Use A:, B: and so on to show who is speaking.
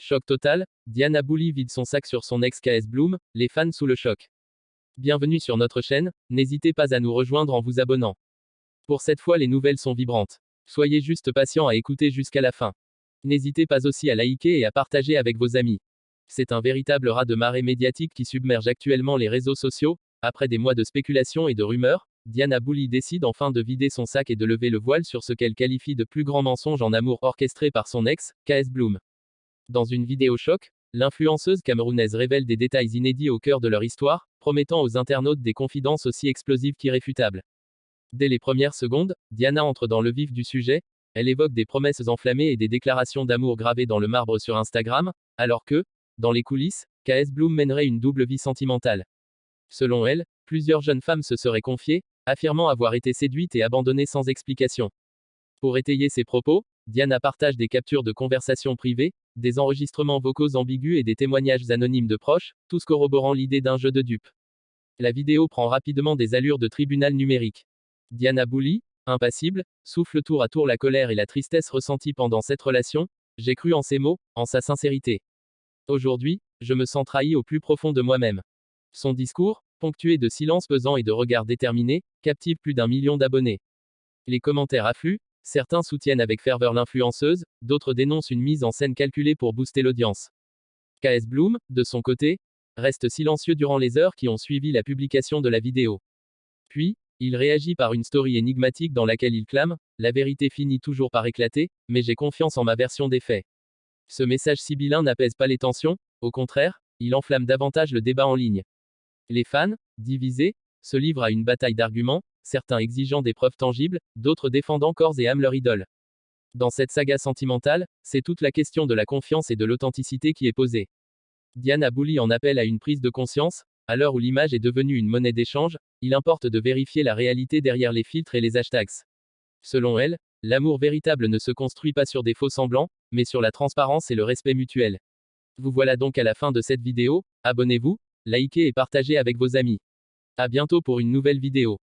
A: Choc total, Diana Bouli vide son sac sur son ex KS Bloom, les fans sous le choc. Bienvenue sur notre chaîne, n'hésitez pas à nous rejoindre en vous abonnant. Pour cette fois les nouvelles sont vibrantes. Soyez juste patient à écouter jusqu'à la fin. N'hésitez pas aussi à liker et à partager avec vos amis. C'est un véritable raz de marée médiatique qui submerge actuellement les réseaux sociaux. Après des mois de spéculation et de rumeurs, Diana Bouli décide enfin de vider son sac et de lever le voile sur ce qu'elle qualifie de plus grand mensonge en amour orchestré par son ex, KS Bloom. Dans une vidéo choc, l'influenceuse camerounaise révèle des détails inédits au cœur de leur histoire, promettant aux internautes des confidences aussi explosives qu'irréfutables. Dès les premières secondes, Diana entre dans le vif du sujet, elle évoque des promesses enflammées et des déclarations d'amour gravées dans le marbre sur Instagram, alors que, dans les coulisses, KS Bloom mènerait une double vie sentimentale. Selon elle, plusieurs jeunes femmes se seraient confiées, affirmant avoir été séduites et abandonnées sans explication. Pour étayer ses propos, Diana partage des captures de conversations privées, des enregistrements vocaux ambigus et des témoignages anonymes de proches, tous corroborant l'idée d'un jeu de dupes. La vidéo prend rapidement des allures de tribunal numérique. Diana Bouli, impassible, souffle tour à tour la colère et la tristesse ressentie pendant cette relation. J'ai cru en ses mots, en sa sincérité. Aujourd'hui, je me sens trahi au plus profond de moi-même. Son discours, ponctué de silences pesants et de regards déterminés, captive plus d'1 million d'abonnés. Les commentaires affluent, certains soutiennent avec ferveur l'influenceuse, d'autres dénoncent une mise en scène calculée pour booster l'audience. KS Bloom, de son côté, reste silencieux durant les heures qui ont suivi la publication de la vidéo. Puis, il réagit par une story énigmatique dans laquelle il clame « La vérité finit toujours par éclater, mais j'ai confiance en ma version des faits ». Ce message sibyllin n'apaise pas les tensions, au contraire, il enflamme davantage le débat en ligne. Les fans, divisés, se livrent à une bataille d'arguments, certains exigeant des preuves tangibles, d'autres défendant corps et âme leur idole. Dans cette saga sentimentale, c'est toute la question de la confiance et de l'authenticité qui est posée. Diana Bouli en appelle à une prise de conscience. À l'heure où l'image est devenue une monnaie d'échange, il importe de vérifier la réalité derrière les filtres et les hashtags. Selon elle, l'amour véritable ne se construit pas sur des faux semblants, mais sur la transparence et le respect mutuel. Vous voilà donc à la fin de cette vidéo, abonnez-vous, likez et partagez avec vos amis. À bientôt pour une nouvelle vidéo.